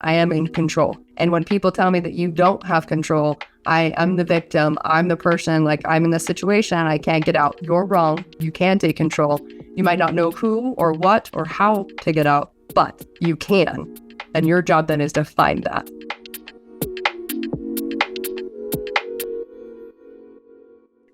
I am in control. And when people tell me that you don't have control, I'm the victim, I'm the person, like I'm in this situation, I can't get out. You're wrong. You can take control. You might not know who or what or how to get out, but you can. And your job then is to find that.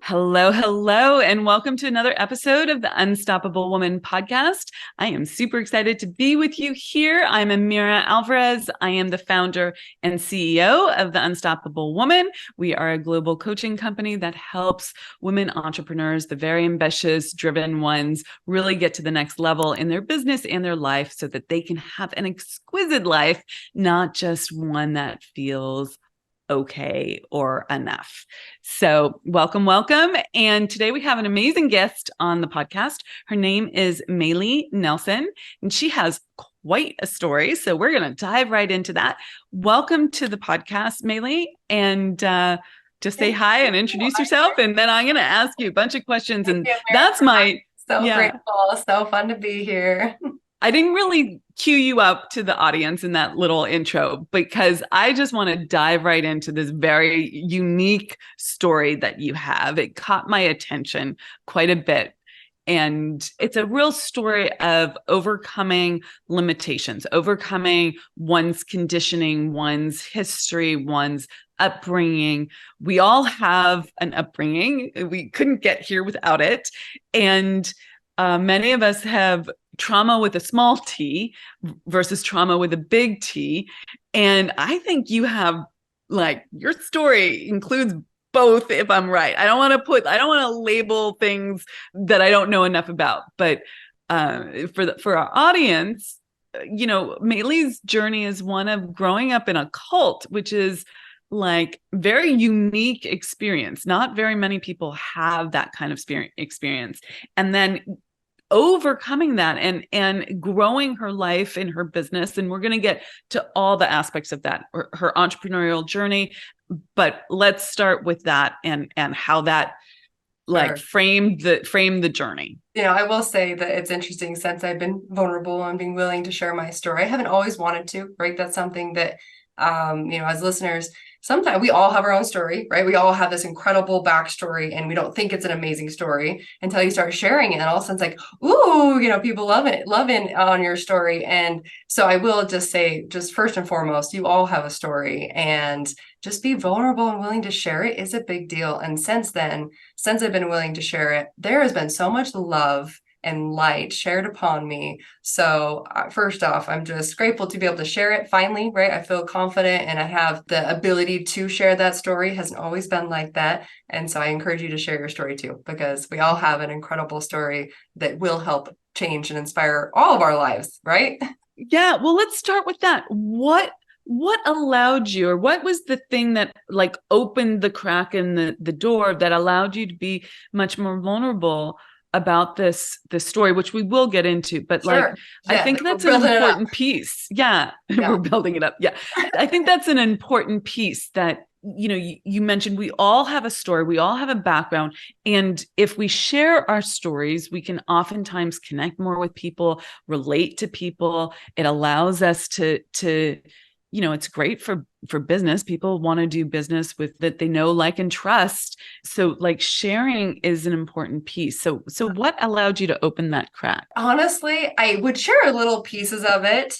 Hello, and welcome to another episode of the Unstoppable Woman podcast. I am super excited to be with you here. I'm Amira Alvarez. I am the founder and CEO of the Unstoppable Woman. We are a global coaching company that helps women entrepreneurs, the very ambitious, driven ones, really get to the next level in their business and their life so that they can have an exquisite life, not just one that feels okay or enough. So welcome. And today we have an amazing guest on the podcast. Her name is Maeli Nelson, and she has quite a story. So we're going to dive right into that. Welcome to the podcast, Maeli. And just say hi and introduce yourself. And then I'm going to ask you a bunch of questions. And that's my... Grateful. So fun to be here. I didn't really cue you up to the audience in that little intro because I just want to dive right into this very unique story that you have. It caught my attention quite a bit. And it's a real story of overcoming limitations, overcoming one's conditioning, one's history, one's upbringing. We all have an upbringing. We couldn't get here without it. And many of us have trauma with a small t versus trauma with a big T. And I think you have, like, your story includes both, if I'm right. I don't want to label things that I don't know enough about. But for our audience, you know, Maeli's journey is one of growing up in a cult, which is like very unique experience. Not very many people have that kind of experience. And then overcoming that and growing her life and her business. And we're going to get to all the aspects of that, her entrepreneurial journey. But let's start with that and how that framed the journey. You know, I will say that it's interesting since I've been vulnerable and being willing to share my story. I haven't always wanted to, right? That's something that, you know, as listeners, sometimes we all have our own story, right? We all have this incredible backstory and we don't think it's an amazing story until you start sharing it. And all of a sudden it's like, ooh, you know, people loving on your story. And so I will just say, just first and foremost, you all have a story, and just be vulnerable and willing to share it is a big deal. And since then, since I've been willing to share it, there has been so much love and light shared upon me. So first off, I'm just grateful to be able to share it finally, right? I feel confident and I have the ability to share that story. It hasn't always been like that. And so I encourage you to share your story too, because we all have an incredible story that will help change and inspire all of our lives, right? Yeah, well, let's start with that. What allowed you, or what was the thing that like opened the crack in the door that allowed you to be much more vulnerable about this story, which we will get into, but sure. I think that's an important piece. Yeah, we're building it up. Yeah, I think that's an important piece that, you know, you mentioned we all have a story, we all have a background. And if we share our stories, we can oftentimes connect more with people, relate to people. It allows us to you know, it's great for business. People want to do business with that they know, like, and trust. So like sharing is an important piece. So what allowed you to open that crack? Honestly, I would share little pieces of it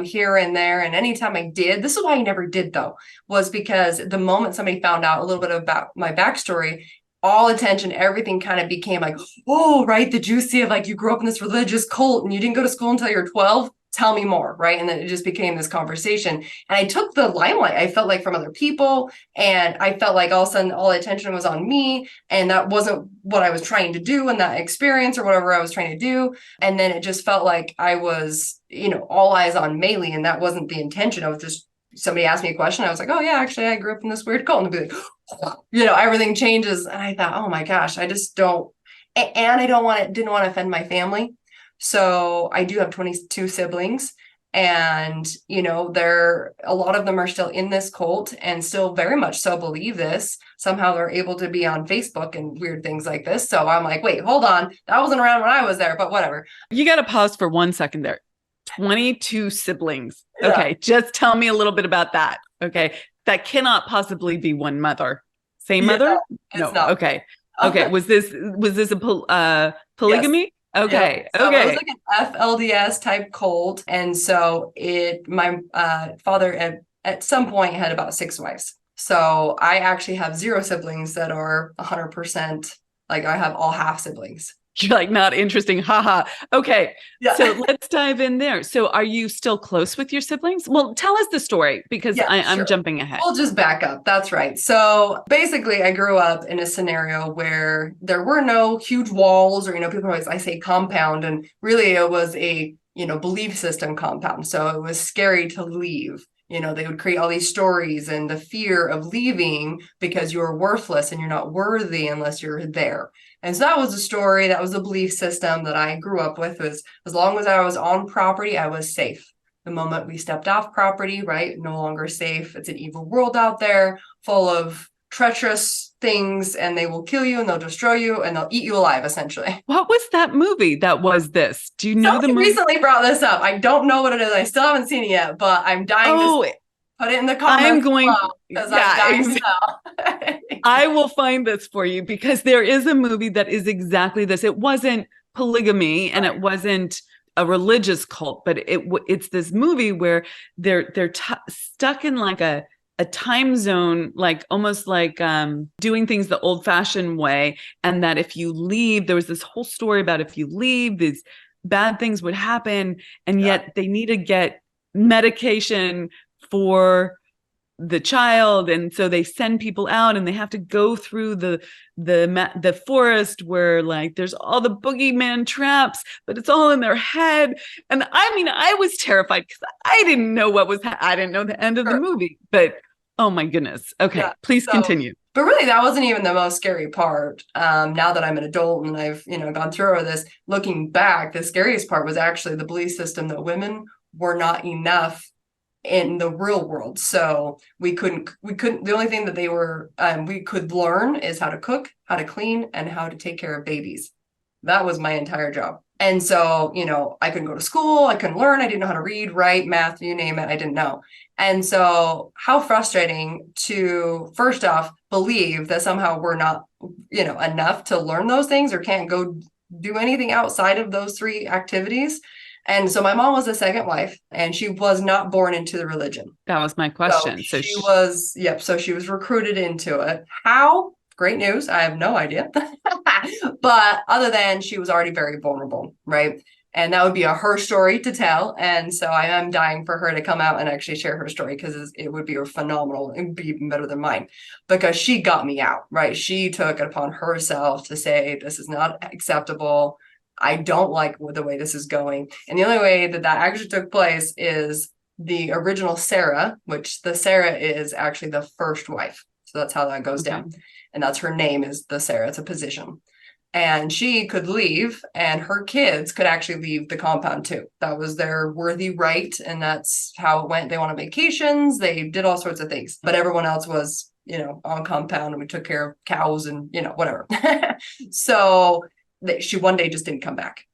here and there. And anytime I did, this is why I never did though, was because the moment somebody found out a little bit about my backstory, all attention, everything kind of became like, oh, right. The juicy of like, you grew up in this religious cult and you didn't go to school until you're 12. Tell me more, right? And then it just became this conversation. And I took the limelight, I felt like, from other people. And I felt like all of a sudden all attention was on me. And that wasn't what I was trying to do in that experience or whatever I was trying to do. And then it just felt like I was, you know, all eyes on Maeli. And that wasn't the intention. I was just, somebody asked me a question. I was like, oh yeah, actually I grew up in this weird cult. And they'd be like, you know, everything changes. And I thought, oh my gosh, I just don't, and I didn't want to offend my family. So I do have 22 siblings, and, you know, a lot of them are still in this cult and still very much so believe this. Somehow they're able to be on Facebook and weird things like this. So I'm like, wait, hold on. That wasn't around when I was there, but whatever. You got to pause for 1 second there. 22 siblings. Yeah. Okay. Just tell me a little bit about that. Okay. That cannot possibly be one mother. Same mother? No, it's not. Okay. Okay. Was this a polygamy? Yes. Okay. Yep. So okay. it was like an FLDS type cult. And so my father at some point had about 6 wives. So I actually have 0 siblings that are 100%, like I have all half siblings. You're like, not interesting. Haha. Okay. Yeah. So let's dive in there. So are you still close with your siblings? Well, tell us the story because I'm sure. jumping ahead. We'll just back up. That's right. So basically, I grew up in a scenario where there were no huge walls or, people always, I say compound, and really it was a, belief system compound. So it was scary to leave. They would create all these stories and the fear of leaving because you're worthless and you're not worthy unless you're there. And so that was the story. That was the belief system that I grew up with, was as long as I was on property, I was safe. The moment we stepped off property, right, no longer safe. It's an evil world out there full of treacherous things, and they will kill you and they'll destroy you and they'll eat you alive, essentially. What was that movie that was this? Do you know the movie? Recently brought this up. I don't know what it is. I still haven't seen it yet, but I'm dying to put it in the comments. I'm going because I'm dying to know. I will find this for you because there is a movie that is exactly this. It wasn't polygamy and it wasn't a religious cult, but it's this movie where they're stuck in like a time zone, like almost like doing things the old-fashioned way, and that if you leave, there was this whole story about if you leave, these bad things would happen, and yet they need to get medication for the child, and so they send people out and they have to go through the forest where like there's all the boogeyman traps, but it's all in their head. And I mean, I was terrified because I didn't know I didn't know the end of the movie, but oh my goodness. Okay, please continue. But really, that wasn't even the most scary part. Now that I'm an adult and I've gone through all this, looking back, the scariest part was actually the belief system that women were not enough in the real world. So we couldn't, the only thing that we could learn is how to cook, how to clean, and how to take care of babies. That was my entire job. And so, I couldn't go to school, I couldn't learn, I didn't know how to read, write, math, you name it, I didn't know. And so how frustrating to, first off, believe that somehow we're not, enough to learn those things or can't go do anything outside of those 3 activities. And so my mom was a second wife, and she was not born into the religion. That was my question. So she was recruited into it. How? Great news. I have no idea. But other than she was already very vulnerable, right? And that would be her story to tell. And so I am dying for her to come out and actually share her story, because it would be phenomenal. It would be even better than mine, because she got me out, right? She took it upon herself to say, this is not acceptable. I don't like the way this is going. And the only way that actually took place is the original Sarah, which the Sarah is actually the first wife. So that's how that goes down. And that's her name, is the Sarah. It's a position. And she could leave, and her kids could actually leave the compound too. That was their worthy right. And that's how it went. They went on vacations. They did all sorts of things. But everyone else was, on compound, and we took care of cows and, whatever. So she one day just didn't come back.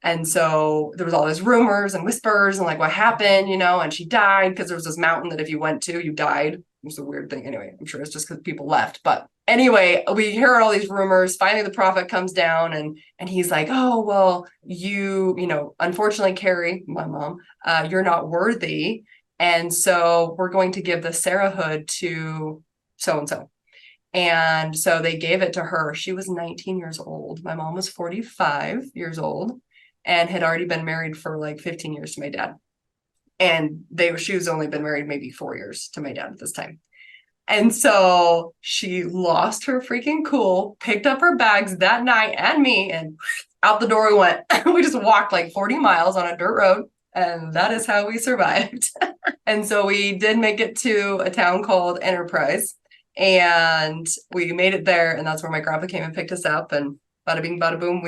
And so there was all these rumors and whispers and like, what happened, and she died because there was this mountain that if you went to, you died. It was a weird thing. Anyway, I'm sure it's just because people left. But anyway, we heard all these rumors. Finally, the prophet comes down and he's like, oh, well, unfortunately, Carrie, my mom, you're not worthy. And so we're going to give the Sarahhood to so-and-so. And so they gave it to her. She was 19 years old. My mom was 45 years old and had already been married for like 15 years to my dad. And she was only been married maybe 4 years to my dad at this time. And so she lost her freaking cool, picked up her bags that night and me, and out the door we went. We just walked like 40 miles on a dirt road. And that is how we survived. And so we did make it to a town called Enterprise. And we made it there, and that's where my grandpa came and picked us up, and bada bing, bada boom,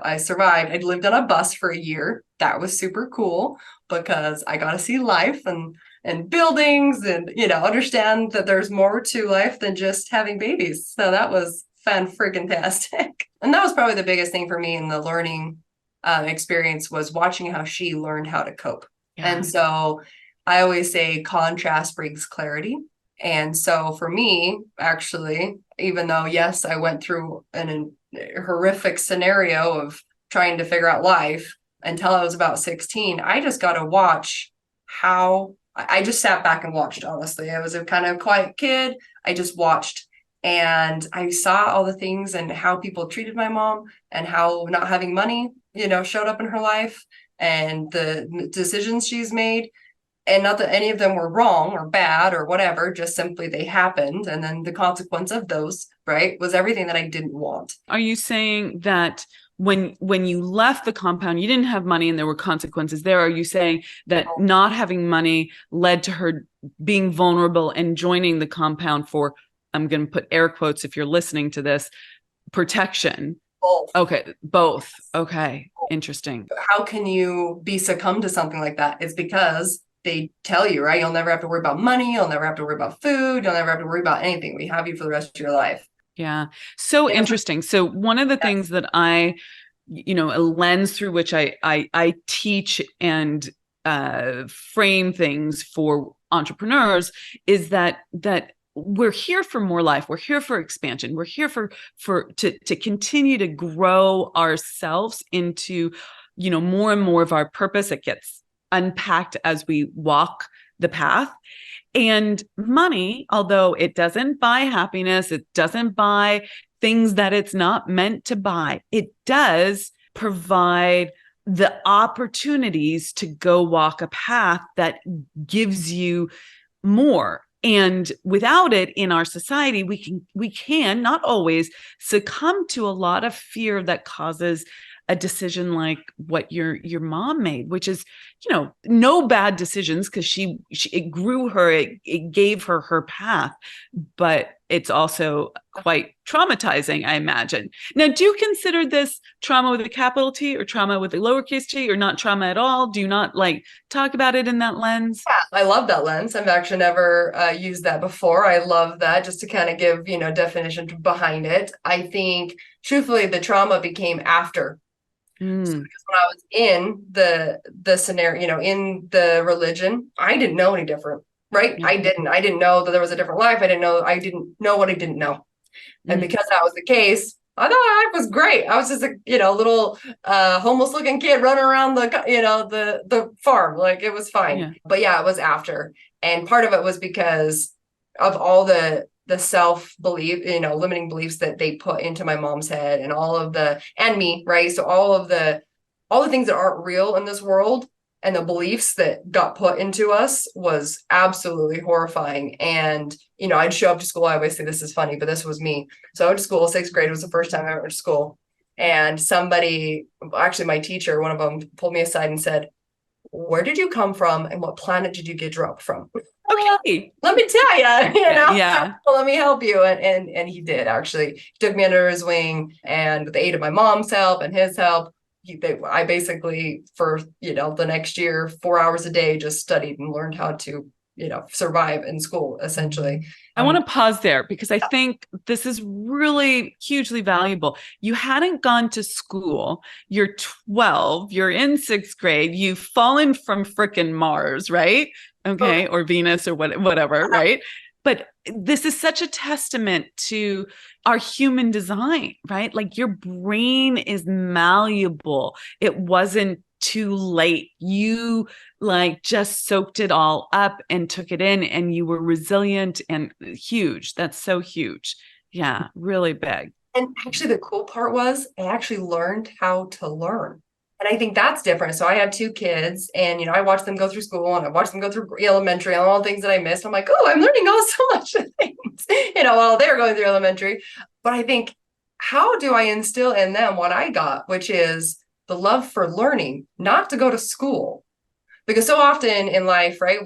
I survived. I'd lived on a bus for a year. That was super cool because I got to see life and buildings and, understand that there's more to life than just having babies. So that was fan-friggin-tastic. And that was probably the biggest thing for me in the learning experience was watching how she learned how to cope. Yeah. And so I always say contrast brings clarity. And so for me, actually, even though, yes, I went through a horrific scenario of trying to figure out life until I was about 16, I just got to watch how I just sat back and watched, honestly. I was a kind of quiet kid. I just watched and I saw all the things and how people treated my mom and how not having money, showed up in her life and the decisions she's made. And not that any of them were wrong or bad or whatever, just simply they happened. And then the consequence of those, right, was everything that I didn't want. Are you saying that when you left the compound, you didn't have money and there were consequences there? Are you saying that not having money led to her being vulnerable and joining the compound for, I'm going to put air quotes if you're listening to this, protection? Both. Okay, both. Okay, interesting. How can you be succumb to something like that? It's because they tell you, right? You'll never have to worry about money. You'll never have to worry about food. You'll never have to worry about anything. We have you for the rest of your life. Yeah. So interesting. So one of the things that I, a lens through which I teach and frame things for entrepreneurs is that we're here for more life. We're here for expansion. We're here to continue to grow ourselves into, more and more of our purpose. It gets unpacked as we walk the path. And money, although it doesn't buy happiness, it doesn't buy things that it's not meant to buy, it does provide the opportunities to go walk a path that gives you more. And without it in our society, we can not always succumb to a lot of fear that causes a decision like what your mom made, which is, no bad decisions because it grew her, it gave her path, but it's also quite traumatizing, I imagine. Now, do you consider this trauma with a capital T or trauma with a lowercase t, or not trauma at all? Do you not talk about it in that lens? Yeah, I love that lens. I've actually never used that before. I love that, just to kind of give, definition behind it. I think, truthfully, the trauma became after. So because when I was in the scenario, in the religion, I didn't know any different, right? Yeah. I didn't know that there was a different life. I didn't know what I didn't know. And because that was the case, I thought life was great. I was just a, little homeless looking kid running around the farm. It was fine. Yeah. But yeah, it was after. And part of it was because of all the self-belief, limiting beliefs that they put into my mom's head and and me, right? So all the things that aren't real in this world and the beliefs that got put into us was absolutely horrifying. And, I'd show up to school. I always say this is funny, but this was me. So I went to school, 6th grade was the first time I went to school. And somebody, actually my teacher, one of them pulled me aside and said, "Where did you come from and what planet did you get dropped from?" Okay. Let me tell you, Yeah. Let me help you. And he did, actually. He took me under his wing, and with the aid of my mom's help and his help, I basically, for, the next year, 4 hours a day, just studied and learned how to, survive in school, essentially. I want to pause there because I think this is really hugely valuable. You hadn't gone to school. You're 12. You're in 6th grade. You've fallen from frickin' Mars, right? Okay. Or Venus or whatever, right? But this is such a testament to our human design, right? Your brain is malleable. It wasn't too late. You just soaked it all up and took it in, and you were resilient and huge. That's so huge. Yeah, really big. And actually the cool part was I actually learned how to learn. And I think that's different. So I have 2 kids and, I watched them go through school and I watched them go through elementary and all the things that I missed. I'm like, oh, I'm learning so much things, while they're going through elementary. But I think, how do I instill in them what I got, which is the love for learning, not to go to school? Because so often in life, right,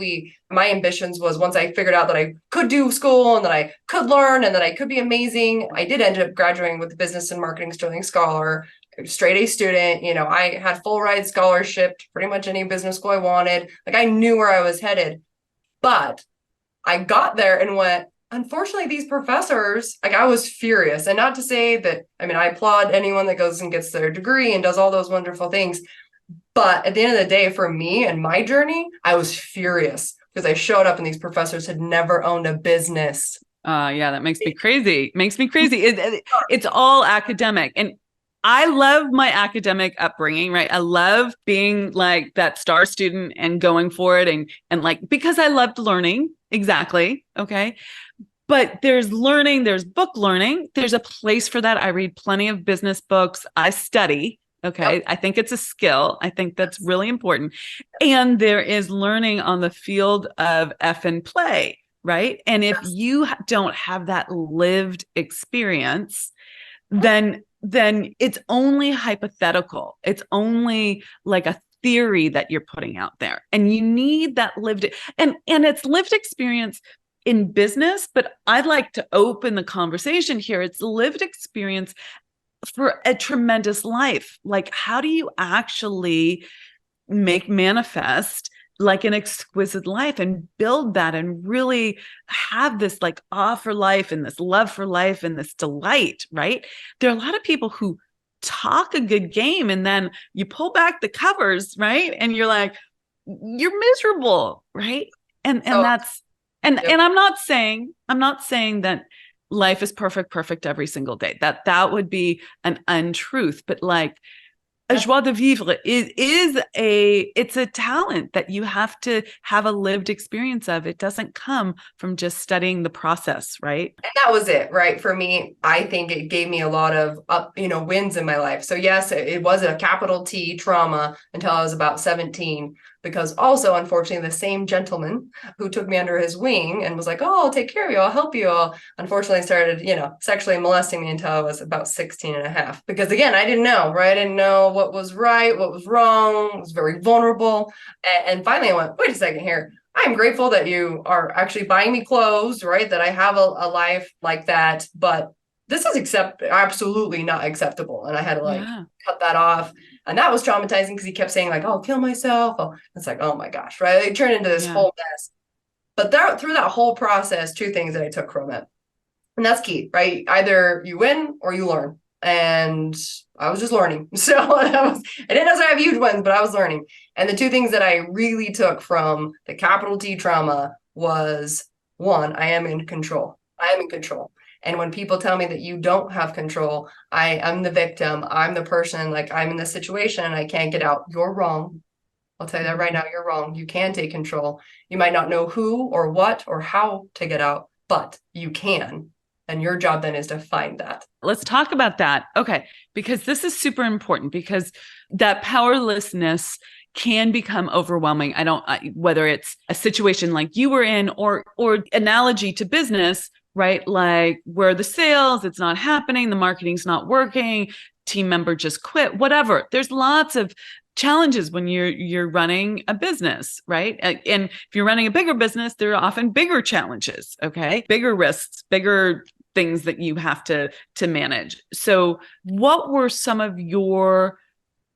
my ambitions was, once I figured out that I could do school and that I could learn and that I could be amazing, I did end up graduating with a business and marketing Sterling Scholar, straight A student. I had full ride scholarship to pretty much any business school I wanted. I knew where I was headed, but I got there and went, unfortunately, these professors, like I was furious. And not to say that, I mean, I applaud anyone that goes and gets their degree and does all those wonderful things. But at the end of the day, for me and my journey, I was furious because I showed up and these professors had never owned a business. Yeah, that makes me crazy. Makes me crazy. It's all academic. And I love my academic upbringing, right? I love being like that star student and going for it and like, because I loved learning. Exactly. Okay. But there's learning, there's book learning. There's a place for that. I read plenty of business books. I study. Okay. Yep. I think it's a skill. I think that's really important. And there is learning on the field of F and play, right? And if you don't have that lived experience, then it's only hypothetical. It's only like a theory that you're putting out there. And you need that lived and it's lived experience in business, but I'd like to open the conversation here. It's lived experience for a tremendous life. Like, how do you actually make manifest like an exquisite life and build that and really have this like awe for life and this love for life and this delight, right? There are a lot of people who talk a good game and then you pull back the covers, right? And you're like, you're miserable, right? And that's and I'm not saying that life is perfect every single day. That would be an untruth, but like a joie de vivre it's a talent that you have to have a lived experience of. It doesn't come from just studying the process, right? And that was it, right? For me, I think it gave me a lot of wins in my life. So yes, it was a capital T trauma until I was about 17, because also, unfortunately, the same gentleman who took me under his wing and was like, oh, I'll take care of you, I'll help you, unfortunately started, sexually molesting me until I was about 16 and a half. Because again, I didn't know, right? I didn't know what was right, what was wrong. I was very vulnerable. And finally I went, wait a second here. I'm grateful that you are actually buying me clothes, right? That I have a life like that, but this is absolutely not acceptable. And I had to cut that off. And that was traumatizing because he kept saying like, oh, I'll kill myself. Oh, it's like, oh my gosh, right? It turned into this whole mess. But through that whole process, two things that I took from it. And that's key, right? Either you win or you learn. And I was just learning. So I didn't necessarily have huge wins, but I was learning. And the two things that I really took from the capital T trauma was, one, I am in control. I am in control. And when people tell me that you don't have control, I'm the victim. I'm the person, like I'm in this situation and I can't get out. You're wrong. I'll tell you that right now, you're wrong. You can take control. You might not know who or what or how to get out, but you can. And your job then is to find that. Let's talk about that. Okay. Because this is super important, because that powerlessness can become overwhelming. Whether it's a situation like you were in or analogy to business, right? Like where the sales, it's not happening, the marketing's not working, team member just quit, whatever. There's lots of challenges when you're running a business, right? And if you're running a bigger business, there are often bigger challenges, okay? Bigger risks, bigger things that you have to manage. So what were some of your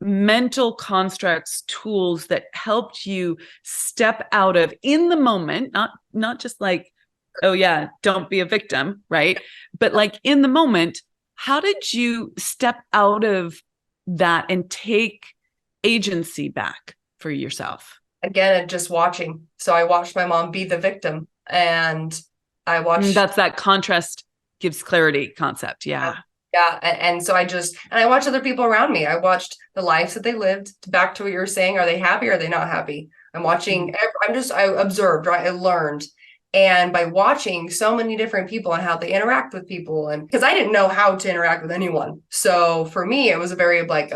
mental constructs, tools that helped you step out of in the moment, not just like, oh yeah, don't be a victim, right? But like in the moment, how did you step out of that and take agency back for yourself? Again, just watching. So I watched my mom be the victim, and I watched. That's that contrast gives clarity concept. Yeah. And so I watched other people around me. I watched the lives that they lived. Back to what you were saying, are they happy? Or are they not happy? I'm watching. I observed, right? I learned. And by watching so many different people and how they interact with people, and because I didn't know how to interact with anyone. So for me, it was a very like,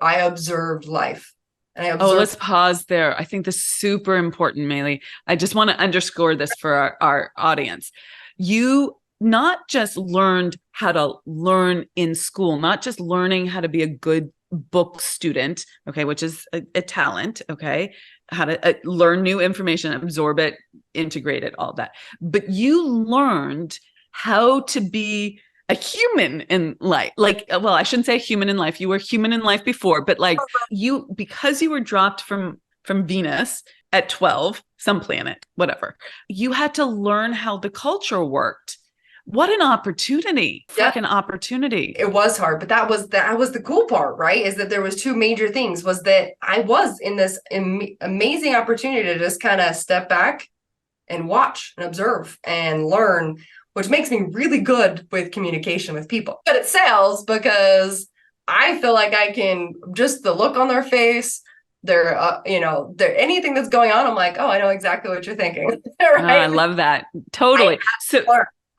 I observed life. And let's pause there. I think this is super important, Maeli. I just want to underscore this for our audience. You not just learned how to learn in school, not just learning how to be a good book student, okay, which is a talent, okay, how to learn new information, absorb it, integrate it, all that. But you learned how to be a human in life. Like, well, I shouldn't say human in life. You were human in life before, but like because you were dropped from Venus at 12, some planet, whatever. You had to learn how the culture worked. What an opportunity. Freaking opportunity. It was hard, but that was the cool part, right? Is that there was two major things, was that I was in this amazing opportunity to just kind of step back and watch and observe and learn, which makes me really good with communication with people. But at sales, because I feel like I can, just the look on their face, their anything that's going on, I'm like, oh, I know exactly what you're thinking. Right? Oh, I love that. Totally.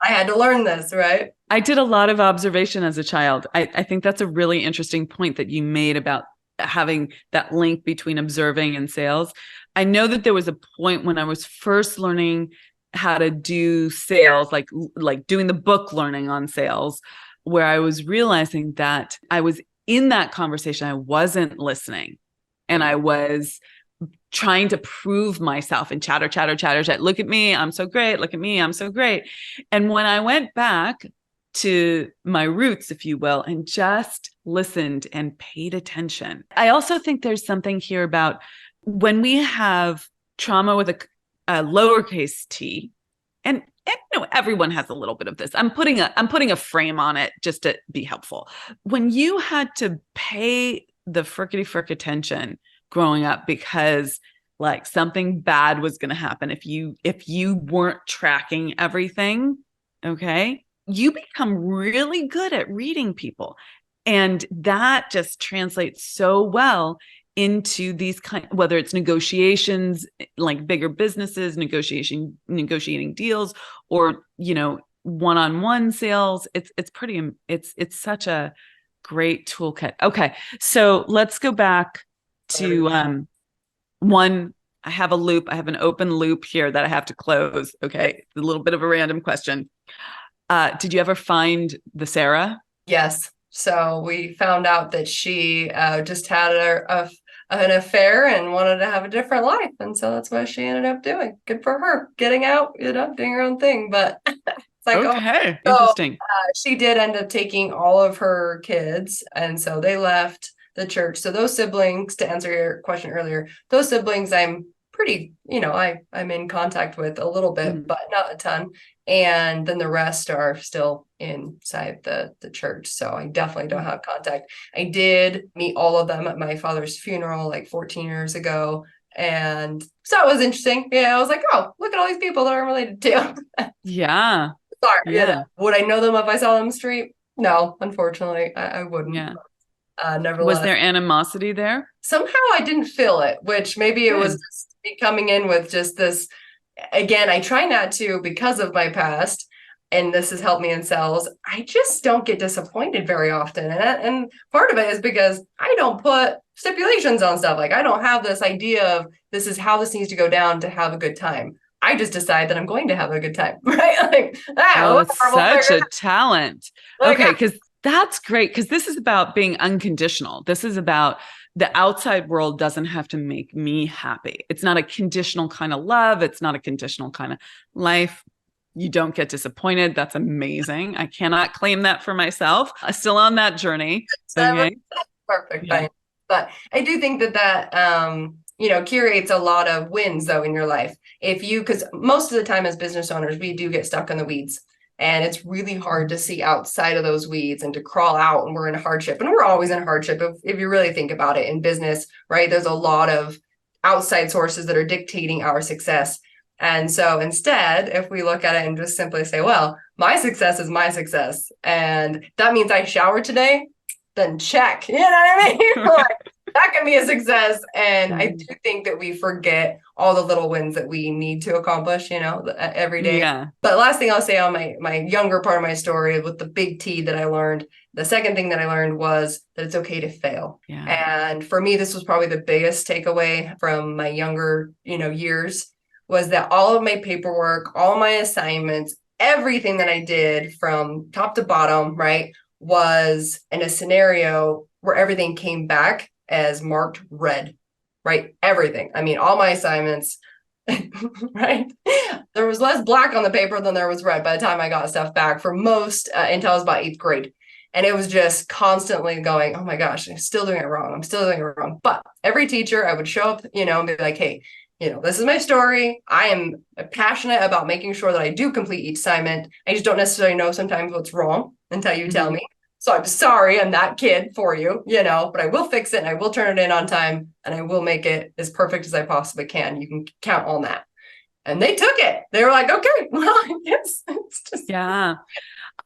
I had to learn this, right? I did a lot of observation as a child. I think that's a really interesting point that you made about having that link between observing and sales. I know that there was a point when I was first learning how to do sales, like doing the book learning on sales, where I was realizing that I was in that conversation. I wasn't listening, and I was trying to prove myself and chatter. Look at me, I'm so great. Look at me, I'm so great. And when I went back to my roots, if you will, and just listened and paid attention, I also think there's something here about when we have trauma with a lowercase t, and everyone has a little bit of this. I'm putting a frame on it just to be helpful. When you had to pay the frick attention growing up because like something bad was going to happen if you weren't tracking everything, okay, you become really good at reading people, and that just translates so well into these whether it's negotiations, like bigger businesses, negotiating deals, or one-on-one sales. It's such a great toolkit. Okay, so let's go back to one. I have an open loop here that I have to close. Okay, a little bit of a random question. Did you ever find the Sarah? Yes. So we found out that she just had an affair and wanted to have a different life, and so that's what she ended up doing. Good for her, getting out, doing her own thing. But it's like, okay, so, interesting. She did end up taking all of her kids, and so they left the church. So those siblings, to answer your question earlier, those siblings I'm pretty, I'm in contact with a little bit, but not a ton. And then the rest are still inside the church. So I definitely don't have contact. I did meet all of them at my father's funeral like 14 years ago. And so it was interesting. Yeah, I was like, oh, look at all these people that I'm related to. Yeah. Sorry. Yeah. Would I know them if I saw them on the street? No, unfortunately, I wouldn't. Yeah. Nevertheless. Was there animosity there? Somehow I didn't feel it, which maybe it was just me coming in with just this. Again, I try not to, because of my past, and this has helped me in sales. I just don't get disappointed very often. And part of it is because I don't put stipulations on stuff. Like, I don't have this idea of this is how this needs to go down to have a good time. I just decide that I'm going to have a good time, right? Like, it's such a talent. Okay, because that's great, because this is about being unconditional. This is about the outside world doesn't have to make me happy. It's not a conditional kind of love. It's not a conditional kind of life. You don't get disappointed. That's amazing. I cannot claim that for myself. I'm still on that journey. Okay. Perfect. Yeah. But I do think that curates a lot of wins though in your life. Because most of the time as business owners, we do get stuck in the weeds. And it's really hard to see outside of those weeds and to crawl out, and we're in hardship. And we're always in hardship if you really think about it in business, right? There's a lot of outside sources that are dictating our success. And so instead, if we look at it and just simply say, well, my success is my success, and that means I showered today, then check. You know what I mean? Like, that can be a success. And I do think that we forget all the little wins that we need to accomplish, every day. Yeah. But last thing I'll say on my younger part of my story with the big T that I learned, the second thing that I learned was that it's okay to fail. Yeah. And for me, this was probably the biggest takeaway from my younger, years, was that all of my paperwork, all my assignments, everything that I did from top to bottom, right, was in a scenario where everything came back as marked red, right? Everything. I mean, all my assignments, right? There was less black on the paper than there was red by the time I got stuff back for most until I was about 8th grade. And it was just constantly going, oh my gosh, I'm still doing it wrong. I'm still doing it wrong. But every teacher, I would show up, and be like, hey, this is my story. I am passionate about making sure that I do complete each assignment. I just don't necessarily know sometimes what's wrong until you tell me. So I'm sorry, I'm that kid for you, but I will fix it and I will turn it in on time and I will make it as perfect as I possibly can. You can count on that. And they took it. They were like, okay, well, I guess it's just. Yeah.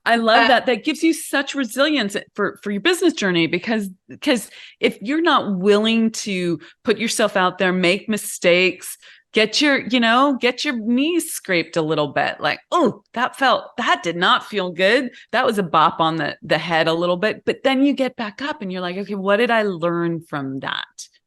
I love that. That gives you such resilience for your business journey, because if you're not willing to put yourself out there, make mistakes, get your knees scraped a little bit, like, oh, that did not feel good. That was a bop on the head a little bit, but then you get back up and you're like, okay, what did I learn from that?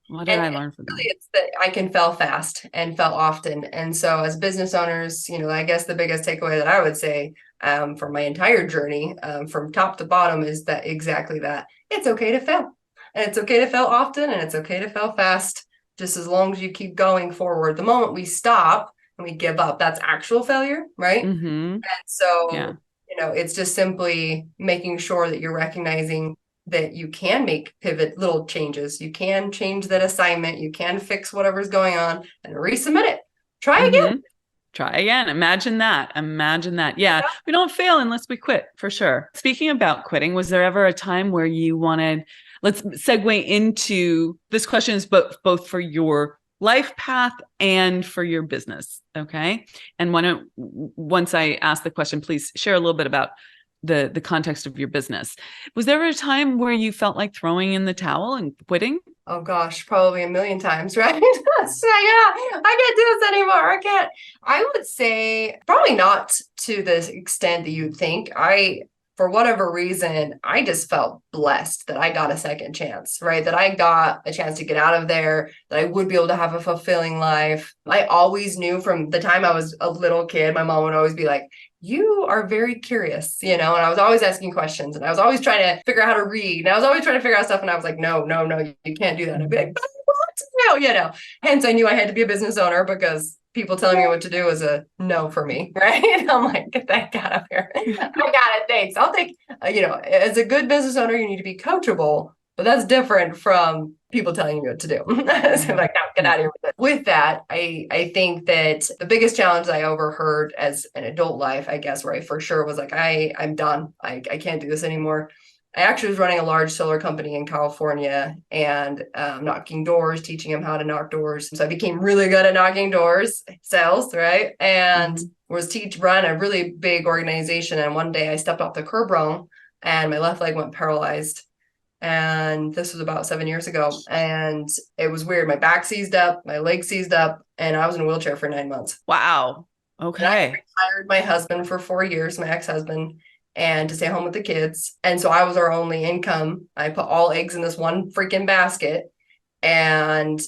What did I learn from that? It's that I can fail fast and fail often. And so as business owners, I guess the biggest takeaway that I would say from my entire journey, from top to bottom, is that exactly that. It's okay to fail. And it's okay to fail often, and it's okay to fail fast, just as long as you keep going forward. The moment we stop and we give up, that's actual failure, right? And so, it's just simply making sure that you're recognizing that you can make pivot little changes. You can change that assignment. You can fix whatever's going on and resubmit it. Try again. Try again. Imagine that. Yeah. We don't fail unless we quit, for sure. Speaking about quitting, was there ever a time where you wanted, let's segue into, this question is both for your life path and for your business. Okay. And once I ask the question, please share a little bit about the context of your business. Was there a time where you felt like throwing in the towel and quitting? Oh gosh, probably a million times, right? So I can't do this anymore. I would say probably not to the extent that you'd think. For whatever reason, I just felt blessed that I got a second chance, right? That I got a chance to get out of there, that I would be able to have a fulfilling life. I always knew from the time I was a little kid, my mom would always be like, you are very curious, and I was always asking questions and I was always trying to figure out how to read. And I was always trying to figure out stuff. And I was like, no, you can't do that. I'd be like, but I want to. Hence I knew I had to be a business owner, because people telling me what to do is a no for me, right? And I'm like, get that guy out of here. I got it, thanks. I'll take, as a good business owner, you need to be coachable, but that's different from people telling you what to do. So like, no, get out of here with it. With that, I think that the biggest challenge I overheard as an adult life, I guess, where I for sure was like, I'm done. I can't do this anymore. I actually was running a large solar company in California and knocking doors, teaching them how to knock doors. So I became really good at knocking doors, sales, right? And run a really big organization. And one day I stepped off the curb wrong and my left leg went paralyzed. And this was about 7 years ago. And it was weird. My back seized up, my leg seized up, and I was in a wheelchair for 9 months. Wow. Okay. And I retired my husband for 4 years, my ex-husband, and to stay home with the kids. And so I was our only income. I put all eggs in this one freaking basket. And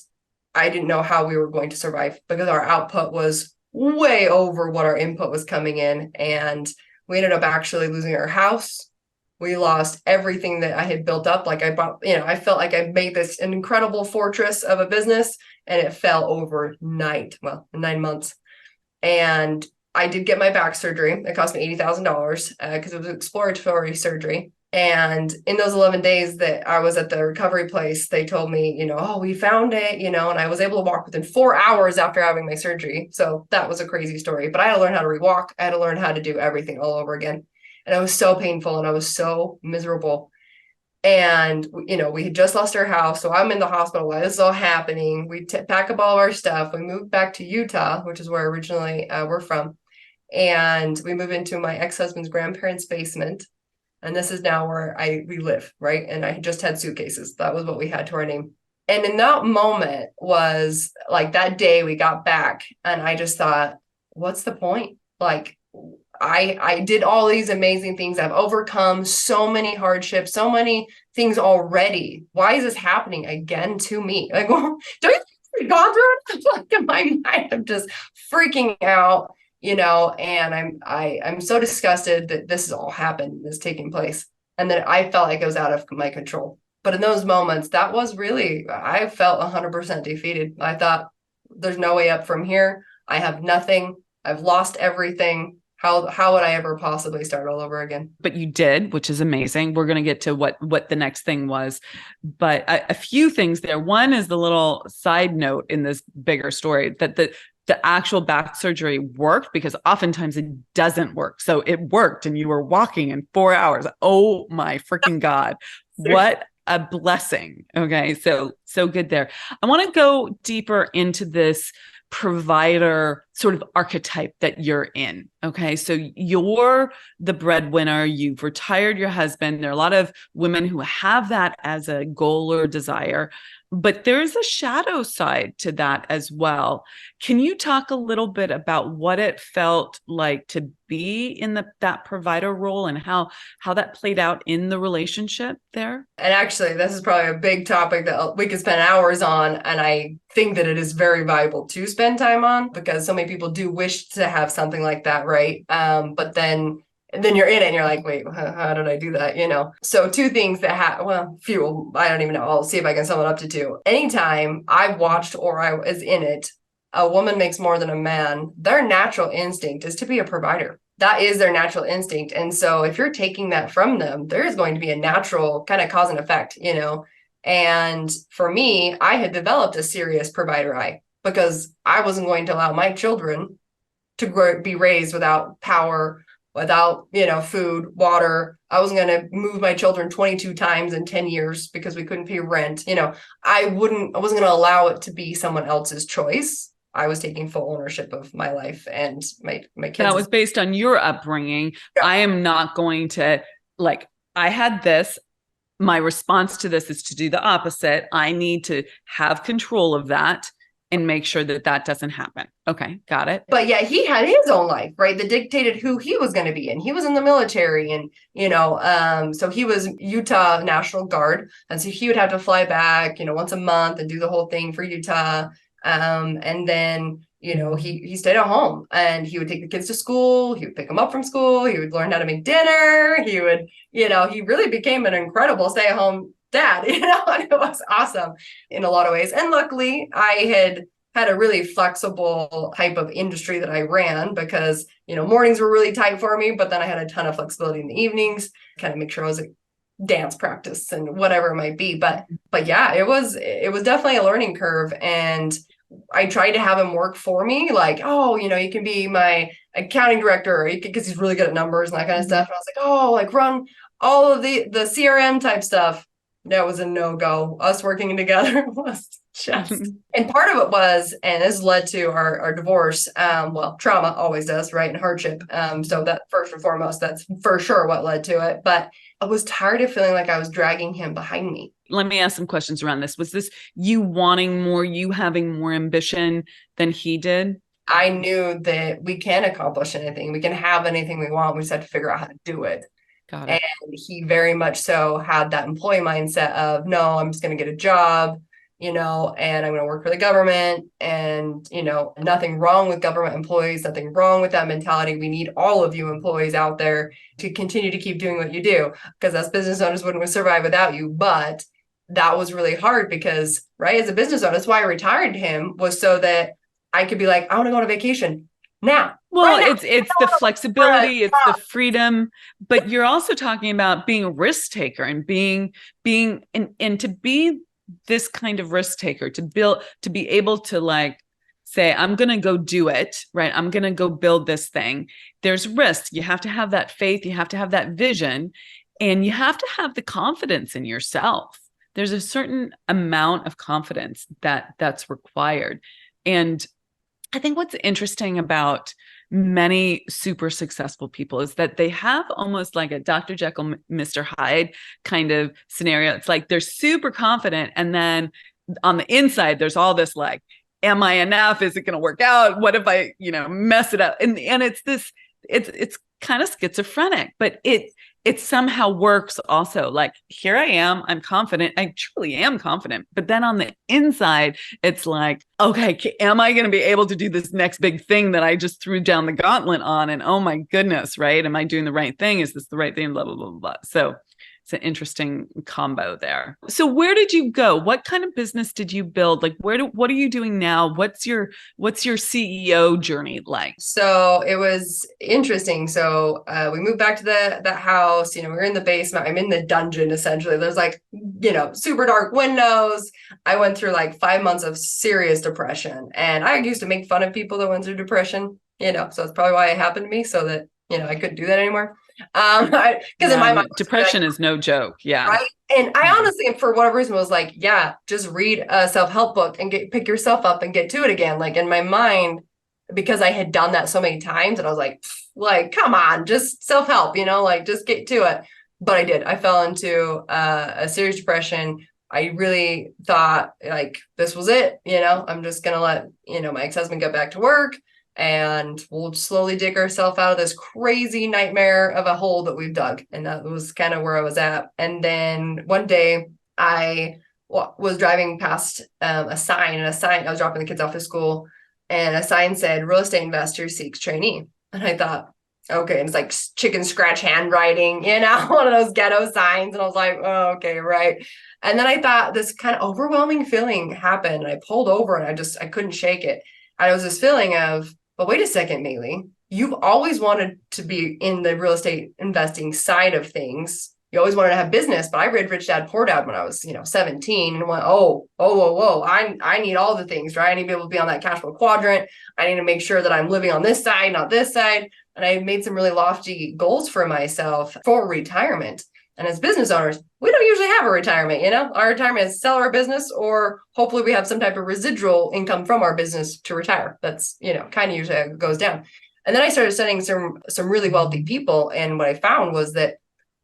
I didn't know how we were going to survive, because our output was way over what our input was coming in. And we ended up actually losing our house. We lost everything that I had built up. Like I felt like I made this an incredible fortress of a business, and it fell overnight. Well, in 9 months. And I did get my back surgery. It cost me $80,000 because it was exploratory surgery. And in those 11 days that I was at the recovery place, they told me, oh, we found it, and I was able to walk within 4 hours after having my surgery. So that was a crazy story. But I had to learn how to rewalk. I had to learn how to do everything all over again. And it was so painful and I was so miserable. And, we had just lost our house. So I'm in the hospital while this is all happening. We pack up all of our stuff. We moved back to Utah, which is where originally we're from. And we moved into my ex-husband's grandparents' basement. And this is now where we live, right? And I just had suitcases. That was what we had to our name. And in that moment was like that day we got back. And I just thought, what's the point? Like, I did all these amazing things. I've overcome so many hardships, so many things already. Why is this happening again to me? Like, well, don't you gone through it? Like in my mind, I'm just freaking out, and I'm so disgusted that this has all happened, this taking place. And that I felt like it was out of my control. But in those moments, that was really, I felt 100% defeated. I thought, there's no way up from here. I have nothing. I've lost everything. how would I ever possibly start all over again? But you did, which is amazing. We're going to get to what the next thing was, but a few things there. One is the little side note in this bigger story that the actual back surgery worked, because oftentimes it doesn't work. So it worked and you were walking in 4 hours. Oh my freaking God. What a blessing. Okay. So good there. I want to go deeper into this provider sort of archetype that you're in. Okay. So you're the breadwinner, you've retired your husband. There are a lot of women who have that as a goal or desire, but there's a shadow side to that as well. Can you talk a little bit about what it felt like to be in that provider role and how that played out in the relationship there? And actually, this is probably a big topic that we could spend hours on. And I think that it is very valuable to spend time on, because so many people do wish to have something like that, right? But then you're in it and you're like, wait, how did I do that? So two things that few, I don't even know. I'll see if I can sum it up to two. Anytime I've watched or I was in it, a woman makes more than a man, their natural instinct is to be a provider. That is their natural instinct. And so if you're taking that from them, there is going to be a natural kind of cause and effect, And for me, I had developed a serious provider eye, because I wasn't going to allow my children to be raised without power, without, food, water. I wasn't going to move my children 22 times in 10 years because we couldn't pay rent. I wasn't going to allow it to be someone else's choice. I was taking full ownership of my life and my kids. That was based on your upbringing. Yeah. I am not going to, I had this, my response to this is to do the opposite. I need to have control of that and make sure that doesn't happen. Okay, got it. But yeah, he had his own life, right? That dictated who he was going to be in. He was in the military, and so he was Utah National Guard, and so he would have to fly back, once a month and do the whole thing for Utah. And then he stayed at home, and he would take the kids to school. He would pick them up from school. He would learn how to make dinner. He would, he really became an incredible stay-at-home dad, and it was awesome in a lot of ways. And luckily I had a really flexible type of industry that I ran, because, mornings were really tight for me, but then I had a ton of flexibility in the evenings, kind of make sure I was at dance practice and whatever it might be. But yeah, it was definitely a learning curve. And I tried to have him work for me, like, you can be my accounting director, because he's really good at numbers and that kind of stuff. And I was like, run all of the CRM type stuff. That was a no-go. Us working together was just, and part of it was, and this led to our divorce. Trauma always does, right? And hardship. So that first and foremost, that's for sure what led to it. But I was tired of feeling like I was dragging him behind me. Let me ask some questions around this. Was this you wanting more, you having more ambition than he did? I knew that we can accomplish anything. We can have anything we want. We just have to figure out how to do it. Got it. And he very much so had that employee mindset of, no, I'm just going to get a job, and I'm going to work for the government, and, nothing wrong with government employees, nothing wrong with that mentality. We need all of you employees out there to continue to keep doing what you do, because us business owners wouldn't survive without you. But that was really hard because, right, as a business owner, that's why I retired him, was so that I could be like, I want to go on a vacation now. Well, right, it's the flexibility, it's the freedom, but you're also talking about being a risk taker and being and to be this kind of risk taker, to be able to say, I'm going to go do it, right? I'm going to go build this thing. There's risk. You have to have that faith. You have to have that vision, and you have to have the confidence in yourself. There's a certain amount of confidence that's required. And I think what's interesting about many super successful people is that they have almost like a Dr. Jekyll, Mr. Hyde kind of scenario. It's like they're super confident, and then on the inside, there's all this like, am I enough? Is it going to work out? What if I, mess it up? And it's this, it's kind of schizophrenic, but it somehow works also. Like, here I am, I'm confident. I truly am confident. But then on the inside, it's like, okay, am I going to be able to do this next big thing that I just threw down the gauntlet on? And oh my goodness, right? Am I doing the right thing? Is this the right thing? Blah, blah, blah, blah. So It's an interesting combo there. So where did you go? What kind of business did you build? Like what are you doing now? What's your CEO journey like? So it was interesting. So we moved back to that house. We were in the basement. I'm in the dungeon essentially. There's like, super dark windows. I went through like 5 months of serious depression, and I used to make fun of people that went through depression. So that's probably why it happened to me, so that I couldn't do that anymore. Because in my mind, depression is no joke. Yeah. Right. And I honestly, for whatever reason, was like, yeah, just read a self-help book and pick yourself up and get to it again. Like in my mind, because I had done that so many times, and I was like, come on, just self-help, like just get to it. But I did. I fell into a serious depression. I really thought like this was it. I'm just going to let, my ex-husband get back to work, and we'll slowly dig ourselves out of this crazy nightmare of a hole that we've dug. And that was kind of where I was at. And then one day I was driving past a sign, I was dropping the kids off to school, and a sign said, real estate investor seeks trainee. And I thought, okay. And it's like chicken scratch handwriting, one of those ghetto signs. And I was like, oh, okay, right. And then I thought this kind of overwhelming feeling happened. And I pulled over, and I couldn't shake it. And it was this feeling of, but wait a second, Maeli, you've always wanted to be in the real estate investing side of things. You always wanted to have business, but I read Rich Dad Poor Dad when I was, 17, and went, whoa, I need all the things, right? I need to be able to be on that cash flow quadrant. I need to make sure that I'm living on this side, not this side. And I made some really lofty goals for myself for retirement. And as business owners, we don't usually have a retirement. Our retirement is sell our business, or hopefully we have some type of residual income from our business to retire. That's, kind of usually how it goes down. And then I started studying some really wealthy people. And what I found was that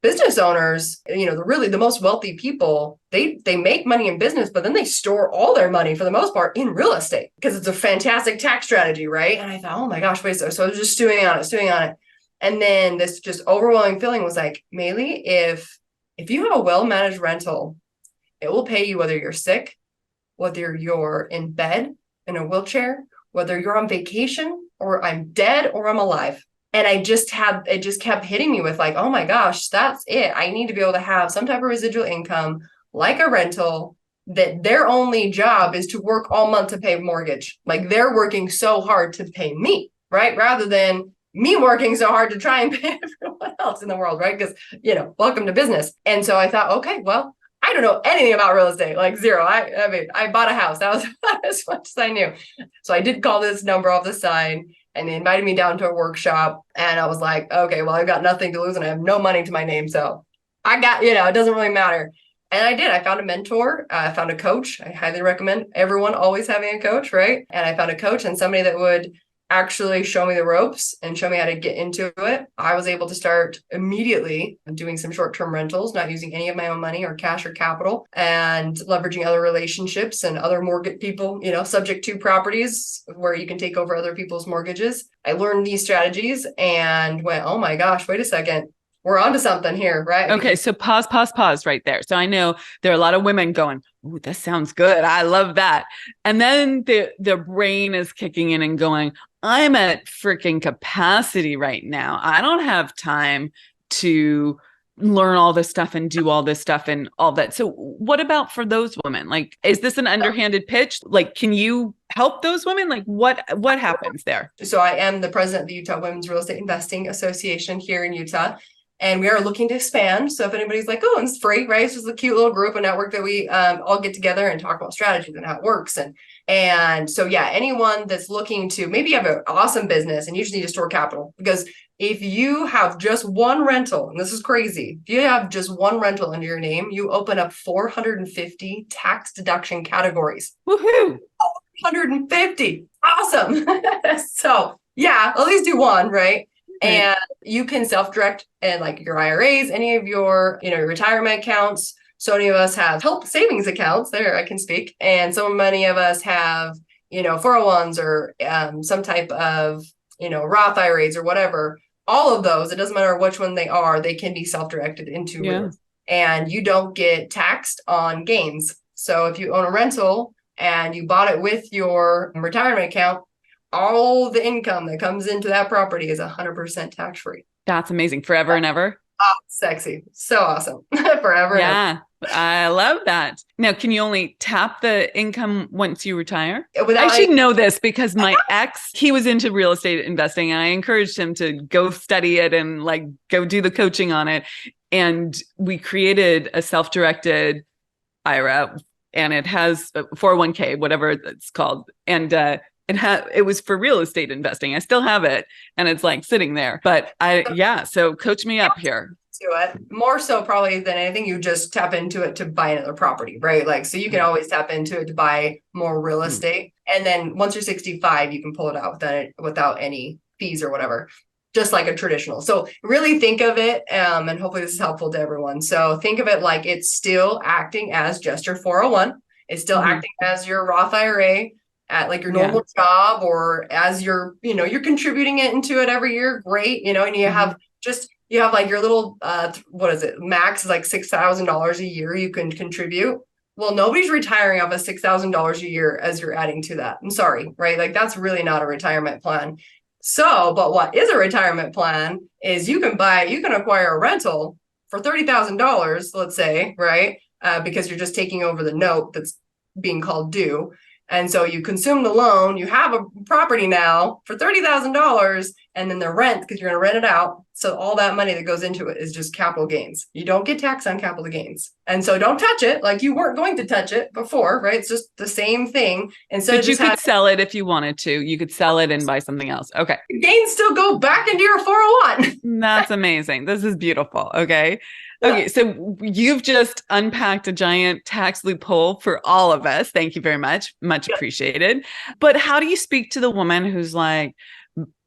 business owners, the most wealthy people, they make money in business, but then they store all their money for the most part in real estate, because it's a fantastic tax strategy, right? And I thought, oh my gosh, wait, so I was just stewing on it. And then this just overwhelming feeling was like, Maeli, if you have a well-managed rental, it will pay you whether you're sick, whether you're in bed in a wheelchair, whether you're on vacation, or I'm dead, or I'm alive. And it just kept hitting me with like, oh my gosh, that's it. I need to be able to have some type of residual income, like a rental, that their only job is to work all month to pay mortgage. Like they're working so hard to pay me, right? Rather than me working so hard to try and pay everyone else in the world, right? Because, welcome to business. And so I thought, okay, well, I don't know anything about real estate, like zero. I mean, I bought a house. That was as much as I knew. So I did call this number off the side, and they invited me down to a workshop. And I was like, okay, well, I've got nothing to lose, and I have no money to my name. So I got, it doesn't really matter. And I did. I found a mentor. I found a coach. I highly recommend everyone always having a coach, right? And I found a coach and somebody that would actually show me the ropes and show me how to get into it. I was able to start immediately doing some short-term rentals, not using any of my own money or cash or capital, and leveraging other relationships and other mortgage people, subject to properties where you can take over other people's mortgages. I learned these strategies and went, oh my gosh, wait a second. We're onto something here, right? Okay, so pause right there. So I know there are a lot of women going, "Ooh, this sounds good. I love that." And then the brain is kicking in and going, "I'm at freaking capacity right now. I don't have time to learn all this stuff and do all this stuff and all that." So what about for those women? Like, is this an underhanded pitch? Like, can you help those women? Like, what happens there? So I am the president of the Utah Women's Real Estate Investing Association here in Utah. And we are looking to expand. So if anybody's like, oh, it's free, right? It's just a cute little group, a network that we all get together and talk about strategies and how it works. And so, yeah, anyone that's looking to maybe have an awesome business and you just need to store capital, because if you have just one rental, and this is crazy, if you have just one rental under your name, you open up 450 tax deduction categories. Woohoo! 450. Awesome. So yeah, at least do one, right? And you can self-direct and like your IRAs, any of your, your retirement accounts. So many of us have health savings accounts there, I can speak. And so many of us have, 401s or some type of, Roth IRAs or whatever. All of those, it doesn't matter which one they are, they can be self-directed into. Yeah. And you don't get taxed on gains. So if you own a rental and you bought it with your retirement account, all the income that comes into that property is 100% tax-free. That's amazing. Forever and ever. Sexy. So awesome. Forever. And Yeah, I love that. Now, can you only tap the income once you retire? ever. I Without should know this because my ex, he was into real estate investing and I encouraged him to go study it and like go do the coaching on it. And we created a self-directed IRA and it has 401k, whatever it's called. And it was for real estate investing. I still have it and it's like sitting there. But so coach me up here. to it more so probably than anything, you just tap into it to buy another property, right? Like, so you can always tap into it to buy more real estate. And then once you're 65, you can pull it out without any fees or whatever, just like a traditional. So really think of it, and hopefully this is helpful to everyone. So think of it like it's still acting as just your 401. It's still acting as your Roth IRA at like your normal job, or as you're contributing it into it every year. Great. And you have like your little, what is it? Max is like $6,000 a year you can contribute. Well, nobody's retiring off of $6,000 a year as you're adding to that. I'm sorry, right? Like that's really not a retirement plan. So, but what is a retirement plan is you can acquire a rental for $30,000, let's say, right? Because you're just taking over the note that's being called due. And so you consume the loan, you have a property now for $30,000, and then the rent, because you're going to rent it out. So all that money that goes into it is just capital gains. You don't get taxed on capital gains. And so don't touch it like you weren't going to touch it before, right? It's just the same thing. But you could sell it if you wanted to. You could sell it and buy something else. Okay. Gains still go back into your 401. That's amazing. This is beautiful. Okay. Okay, so you've just unpacked a giant tax loophole for all of us. Thank you very much. Much appreciated. But how do you speak to the woman who's like,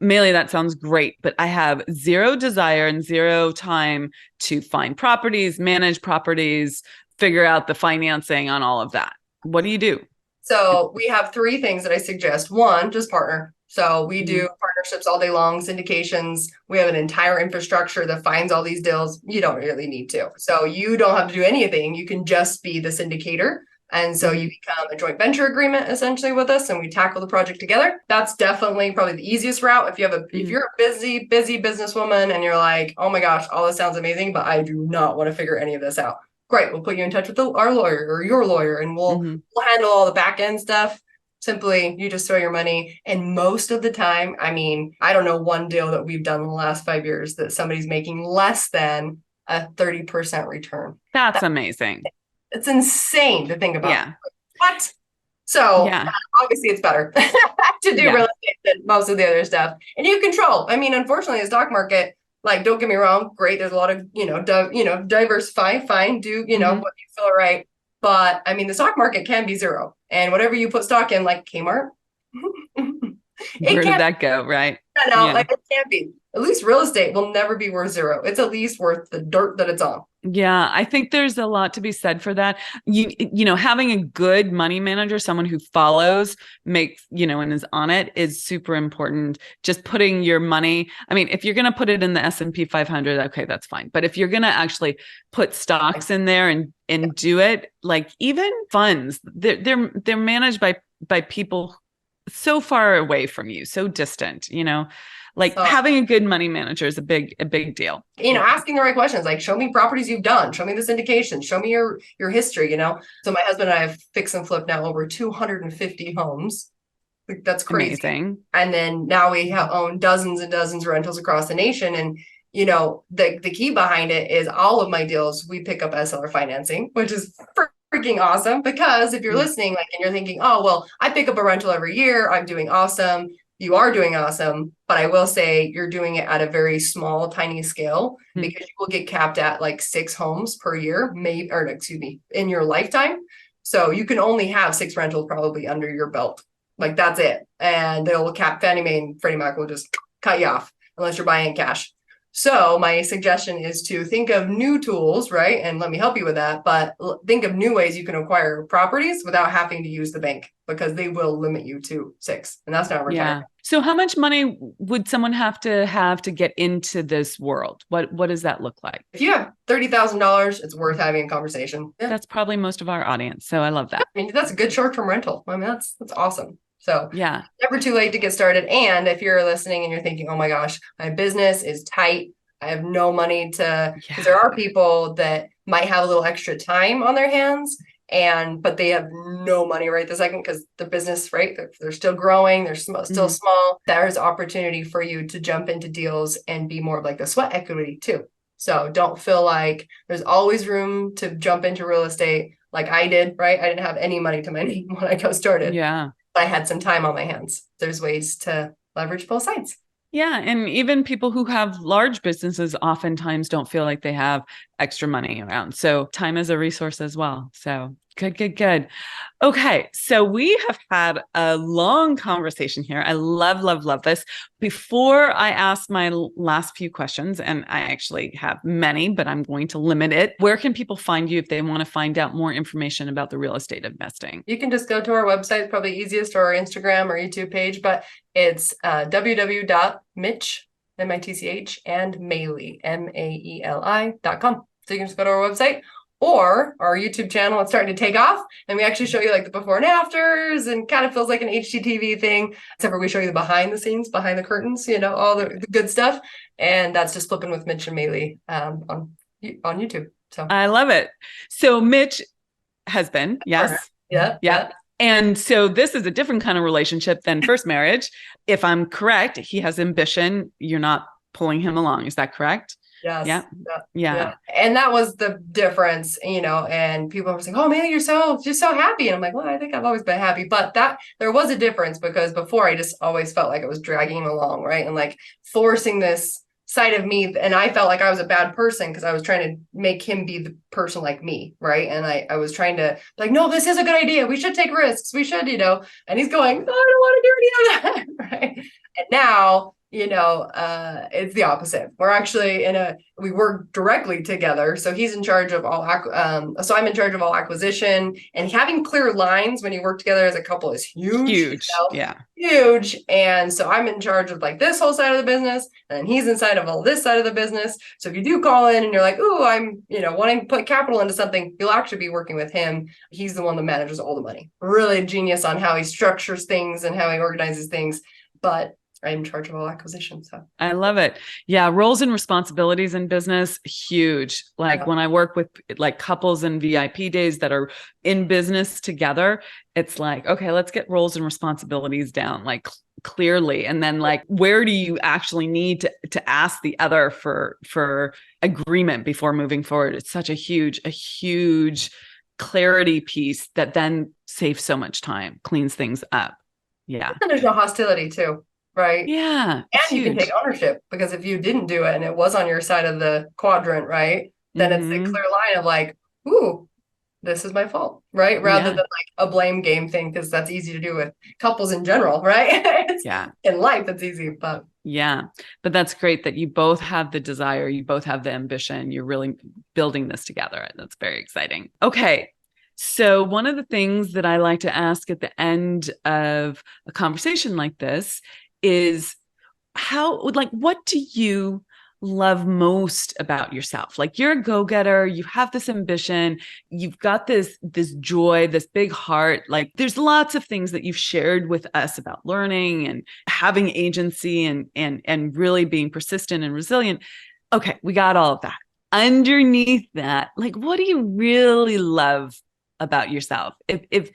Maeli, that sounds great, but I have zero desire and zero time to find properties, manage properties, figure out the financing on all of that. What do you do? So we have three things that I suggest. One, just partner. So we do partnerships all day long, syndications. We have an entire infrastructure that finds all these deals. You don't really need to. So you don't have to do anything. You can just be the syndicator. And so you become a joint venture agreement essentially with us, and we tackle the project together. That's definitely probably the easiest route. If you're a busy businesswoman and you're like, oh my gosh, all this sounds amazing, but I do not want to figure any of this out. Great. We'll put you in touch with our lawyer or your lawyer, and we'll handle all the back end stuff. Simply, you just throw your money. And most of the time, I mean, I don't know one deal that we've done in the last 5 years that somebody's making less than a 30% return. That's amazing. It's insane to think about. Yeah. What? So obviously it's better to do real estate than most of the other stuff. And you control. I mean, unfortunately, the stock market, like, don't get me wrong, great. There's a lot of, diversify, fine, do, what you feel right. But I mean, the stock market can be zero. And whatever you put stock in, like Kmart, where did that go? Right. Like it can't be. At least real estate will never be worth zero. It's at least worth the dirt that it's on. Yeah, I think there's a lot to be said for that. Having a good money manager, someone who follows, makes, and is on it, is super important. Just putting your money, I mean, if you're going to put it in the S&P 500, okay, that's fine. But if you're going to actually put stocks in there and do it, like even funds, they're managed by people so far away from you, so distant, having a good money manager is a big deal. Asking the right questions, like show me properties you've done, show me the syndication, show me your history, So my husband and I have fixed and flipped now over 250 homes. That's crazy. Amazing. And then now we own dozens and dozens of rentals across the nation. And, the key behind it is all of my deals, we pick up seller financing, which is freaking awesome. Because if you're listening, and you're thinking, oh, well, I pick up a rental every year, I'm doing awesome. You are doing awesome, but I will say you're doing it at a very small, tiny scale, because you will get capped at like 6 homes per year, in your lifetime. So you can only have 6 rentals probably under your belt. Like that's it. And they'll cap, Fannie Mae and Freddie Mac will just cut you off unless you're buying cash. So my suggestion is to think of new tools, right? And let me help you with that. But think of new ways you can acquire properties without having to use the bank, because they will limit you to 6. And that's not retirement. Yeah. So how much money would someone have to get into this world? What does that look like? If you have $30,000, it's worth having a conversation. Yeah. That's probably most of our audience. So I love that. I mean, that's a good short-term rental. I mean, that's awesome. So yeah, never too late to get started. And if you're listening and you're thinking, oh my gosh, my business is tight, I have no money to, because there are people that might have a little extra time on their hands but they have no money right this second because the business, right? They're still growing. They're still small. There's opportunity for you to jump into deals and be more of like the sweat equity too. So don't feel like there's always room to jump into real estate like I did, right? I didn't have any money to my name when I got started. Yeah. I had some time on my hands. There's ways to leverage both sides. Yeah. And even people who have large businesses oftentimes don't feel like they have extra money around. So time is a resource as well. So good. Okay. So we have had a long conversation here. I love this. Before I ask my last few questions, and I actually have many, but I'm going to limit it. Where can people find you if they want to find out more information about the real estate investing? You can just go to our website. It's probably easiest, or our Instagram or YouTube page, but it's www.mitch, M-I-T-C-H, and Maeli, M-A-E-L-I.com. So you can just go to our website or our YouTube channel. It's starting to take off, and we actually show you like the before and afters, and kind of feels like an HGTV thing, except for we show you the behind the scenes, behind the curtains, all the good stuff. And that's just Flipping with Mitch and Maeli on YouTube. So I love it. So Mitch, husband, yes. Yeah. And so this is a different kind of relationship than first marriage. If I'm correct, he has ambition. You're not pulling him along. Is that correct? Yes. Yeah. And that was the difference, and people were saying, oh man, you're just so happy. And I'm like, well, I think I've always been happy, but there was a difference because before I just always felt like I was dragging him along. Right. And like forcing this side of me. And I felt like I was a bad person because I was trying to make him be the person like me. Right. And I was trying to like, no, this is a good idea. We should take risks. We should, and he's going, no, I don't want to do any of that. Right. And now, it's the opposite. We're actually we work directly together. So he's in charge of so I'm in charge of all acquisition, and having clear lines when you work together as a couple is huge. Yeah. Huge. And so I'm in charge of like this whole side of the business, and he's inside of all this side of the business. So if you do call in and you're like, ooh, I'm, wanting to put capital into something, you'll actually be working with him. He's the one that manages all the money. Really a genius on how he structures things and how he organizes things. But I'm in charge of all acquisitions. So I love it. Yeah. Roles and responsibilities in business, huge. Like when I work with like couples and VIP days that are in business together, it's like, okay, let's get roles and responsibilities down like clearly. And then like, where do you actually need to ask the other for agreement before moving forward? It's such a huge clarity piece that then saves so much time, cleans things up. Yeah. And there's no hostility too. Right. Yeah. And you can take ownership, because if you didn't do it and it was on your side of the quadrant, right, then it's a clear line of like, ooh, this is my fault. Right. Rather than like a blame game thing, because that's easy to do with couples in general. Right. In life, it's easy. But but that's great that you both have the desire. You both have the ambition. You're really building this together. That's very exciting. Okay. So one of the things that I like to ask at the end of a conversation like this is what do you love most about yourself? Like, you're a go-getter, you have this ambition, you've got this joy, this big heart. Like, there's lots of things that you've shared with us about learning and having agency and really being persistent and resilient. Okay, we got all of that. Underneath that, like, what do you really love about yourself? If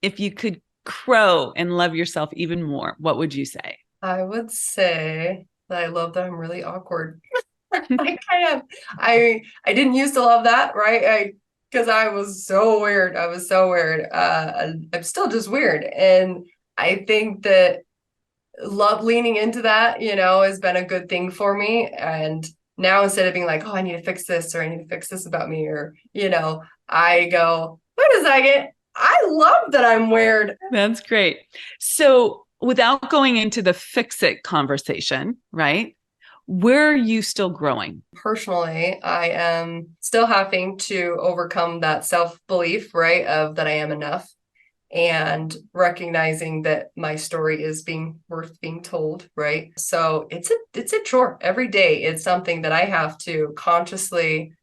you could grow and love yourself even more, what would you say? I would say that I love that I'm really awkward. I didn't used to love that, right? Because I was so weird. I'm still just weird. And I think that love leaning into that, has been a good thing for me. And now instead of being like, oh, I need to fix this, or I need to fix this about me, or, I go, wait a second, I love that I'm weird. That's great. So without going into the fix it conversation, right? Where are you still growing? Personally, I am still having to overcome that self-belief, right? Of that I am enough, and recognizing that my story is worth being told, right? So it's a chore every day. It's something that I have to consciously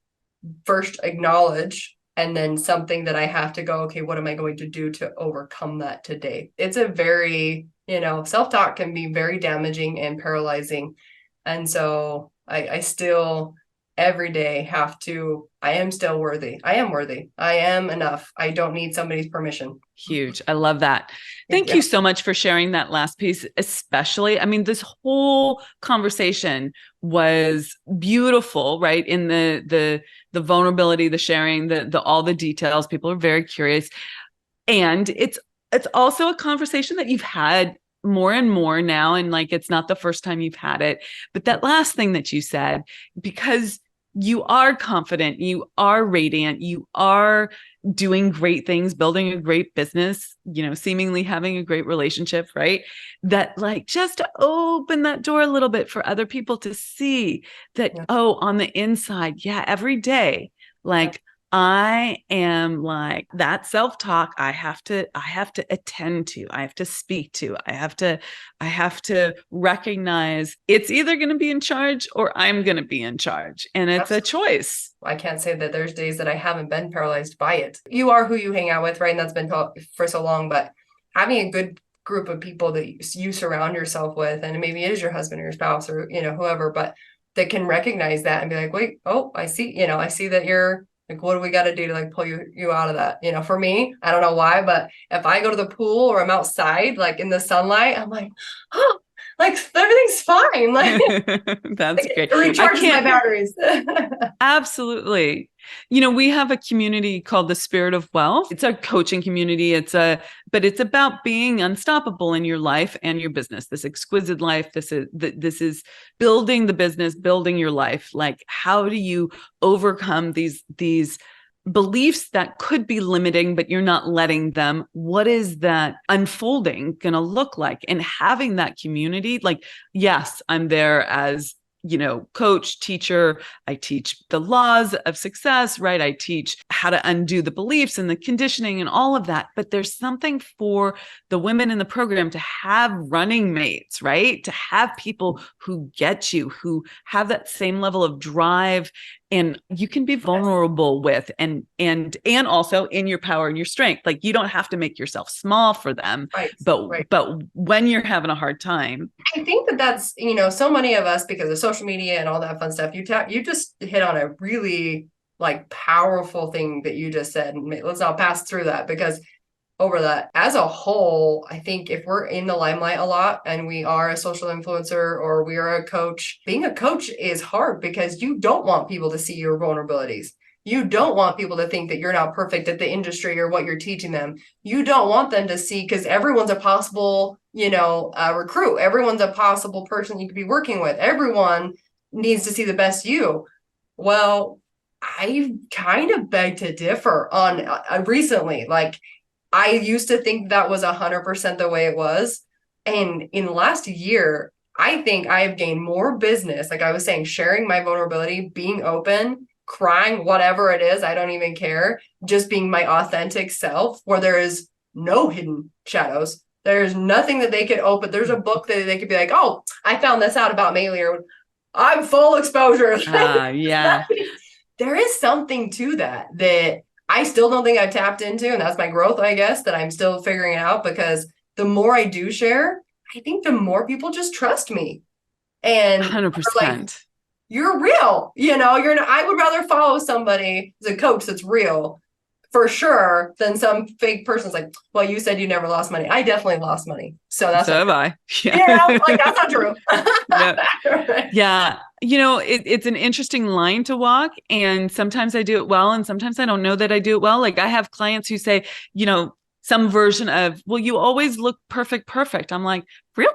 first acknowledge, and then something that I have to go, okay, what am I going to do to overcome that today? It's a very, self-talk can be very damaging and paralyzing. And so I still every day I am still worthy. I am worthy. I am enough. I don't need somebody's permission. Huge. I love that. Thank Yeah. you so much for sharing that last piece, especially. I mean, this whole conversation was beautiful, right? In the vulnerability, the sharing, the all the details. People are very curious. And it's also a conversation that you've had more and more now. And like, it's not the first time you've had it. But that last thing that you said, because you are confident, you are radiant, you are doing great things, building a great business, seemingly having a great relationship, right? That like just to open that door a little bit for other people to see that, oh, on the inside, yeah, every day, like I am like that self-talk I have to attend to, I have to speak to, I have to recognize it's either going to be in charge or I'm going to be in charge. And it's a choice. I can't say that there's days that I haven't been paralyzed by it. You are who you hang out with, right? And that's been for so long, but having a good group of people that you surround yourself with, and maybe it is your husband or your spouse or, whoever, but that can recognize that and be like, wait, oh, I see that you're like, what do we got to do to like pull you out of that? For me, I don't know why, but if I go to the pool or I'm outside, like in the sunlight, I'm like, oh, like everything's fine. Like that's great. It recharges my batteries. Absolutely. We have a community called the Spirit of Wealth. It's a coaching community. But it's about being unstoppable in your life and your business. This exquisite life. This is building the business, building your life. Like, how do you overcome these beliefs that could be limiting, but you're not letting them? What is that unfolding going to look like? And having that community, like, yes, I'm there as coach, teacher. I teach the laws of success, right? I teach how to undo the beliefs and the conditioning and all of that. But there's something for the women in the program to have running mates, right? To have people who get you, who have that same level of drive, and you can be vulnerable with, and also in your power and your strength. Like, you don't have to make yourself small for them, but when you're having a hard time. I think that's, so many of us, because of social media and all that fun stuff, you just hit on a really like powerful thing that you just said. And let's not pass through that, because over that as a whole, I think if we're in the limelight a lot and we are a social influencer or we are a coach, being a coach is hard because you don't want people to see your vulnerabilities. You don't want people to think that you're not perfect at the industry or what you're teaching them. You don't want them to see, because everyone's a possible, recruit. Everyone's a possible person you could be working with. Everyone needs to see the best you. Well, I kind of beg to differ on recently. Like, I used to think that was 100% the way it was. And in the last year, I think I have gained more business. Like I was saying, sharing my vulnerability, being open, crying, whatever it is, I don't even care. Just being my authentic self, where there is no hidden shadows. There's nothing that they could open. There's a book that they could be like, oh, I found this out about Maeli, or I'm full exposure. Yeah. There is something to that I still don't think I've tapped into. And that's my growth, I guess, that I'm still figuring out, because the more I do share, I think the more people just trust me. And 100%. Like, you're real, I would rather follow somebody as a coach that's real for sure than some fake person's like, well, you said you never lost money. I definitely lost money. So have I. Yeah. Like, that's not true. Yeah. It's an interesting line to walk. And sometimes I do it well. And sometimes I don't know that I do it well. Like, I have clients who say, some version of, well, you always look perfect. I'm like, really?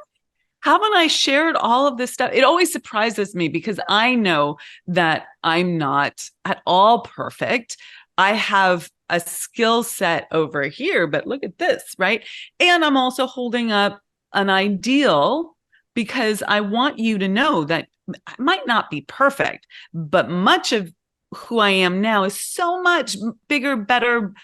Haven't I shared all of this stuff? It always surprises me, because I know that I'm not at all perfect. I have a skill set over here, but look at this, right? And I'm also holding up an ideal, because I want you to know that I might not be perfect, but much of who I am now is so much bigger, better.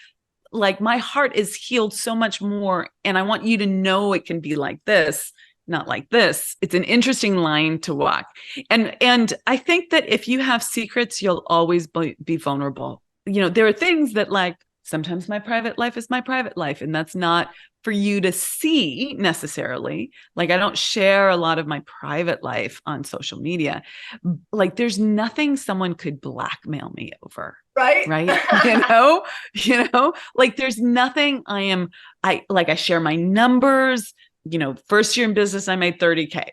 Like, my heart is healed so much more. And I want you to know it can be like this, not like this. It's an interesting line to walk. And I think that if you have secrets, you'll always be vulnerable. There are things that, like, Sometimes my private life is my private life, and that's not for you to see necessarily. Like, I don't share a lot of my private life on social media. Like, there's nothing someone could blackmail me over. Right. Right. Like, there's nothing I share my numbers. First year in business, I made 30K.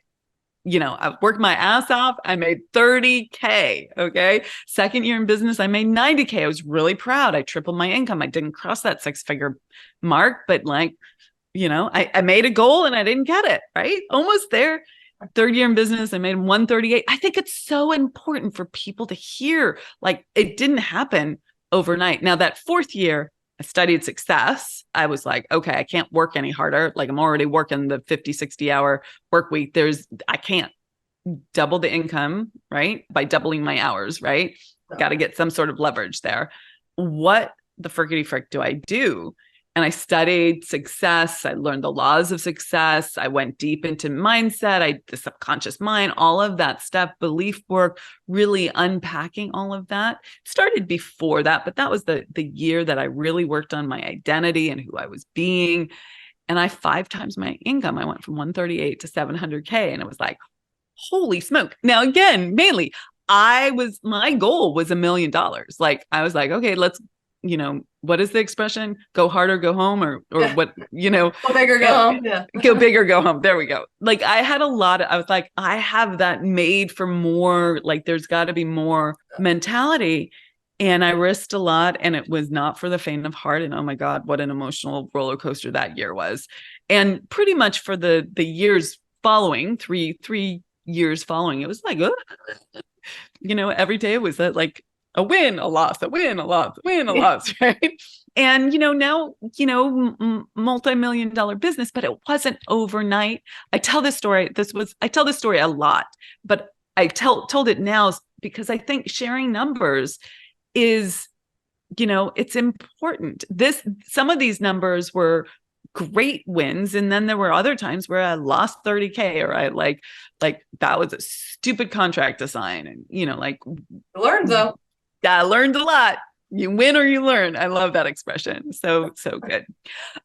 I worked my ass off. I made 30K. Okay. Second year in business, I made 90K. I was really proud. I tripled my income. I didn't cross that 6-figure mark, but I made a goal and I didn't get it. Right. Almost there. Third year in business, I made 138. I think it's so important for people to hear, like, it didn't happen overnight. Now, that fourth year, I studied success. I was like, okay, I can't work any harder. Like, I'm already working the 50, 60-hour work week. I can't double the income, right? By doubling my hours, right? Got to get some sort of leverage there. What the frickety frick do I do? And I studied success. I learned the laws of success. I went deep into mindset, the subconscious mind, all of that stuff, belief work, really unpacking all of that. Started before that, but that was the year that I really worked on my identity and who I was being. And I 5 times my income. I went from 138 to 700K. And it was like, holy smoke. Now, again, mainly, my goal was $1 million. Like, I was like, okay, let's, what is the expression? Go hard or go home, or what, Go big or go home. Yeah. Go big or go home. There we go. Like, I was like, I have that made for more, like, there's got to be more mentality. And I risked a lot, and it was not for the faint of heart. And oh my God, what an emotional roller coaster that year was. And pretty much for the years following, three years following, it was like, every day was that, like, a win, a loss, a win, a loss, a win, a loss, right? And, now, multi-million-dollar business, but it wasn't overnight. I tell this story a lot, but I told it now because I think sharing numbers is, it's important. Some of these numbers were great wins. And then there were other times where I lost 30K, or I like that was a stupid contract to sign. And, Learned though. I learned a lot. You win or you learn. I love that expression. So good.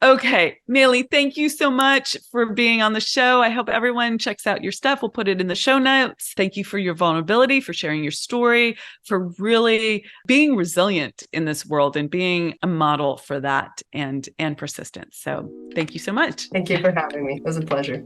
Okay, Maeli, thank you so much for being on the show. I hope everyone checks out your stuff. We'll put it in the show notes. Thank you for your vulnerability, for sharing your story, for really being resilient in this world and being a model for that and persistence. So thank you so much. Thank you for having me. It was a pleasure.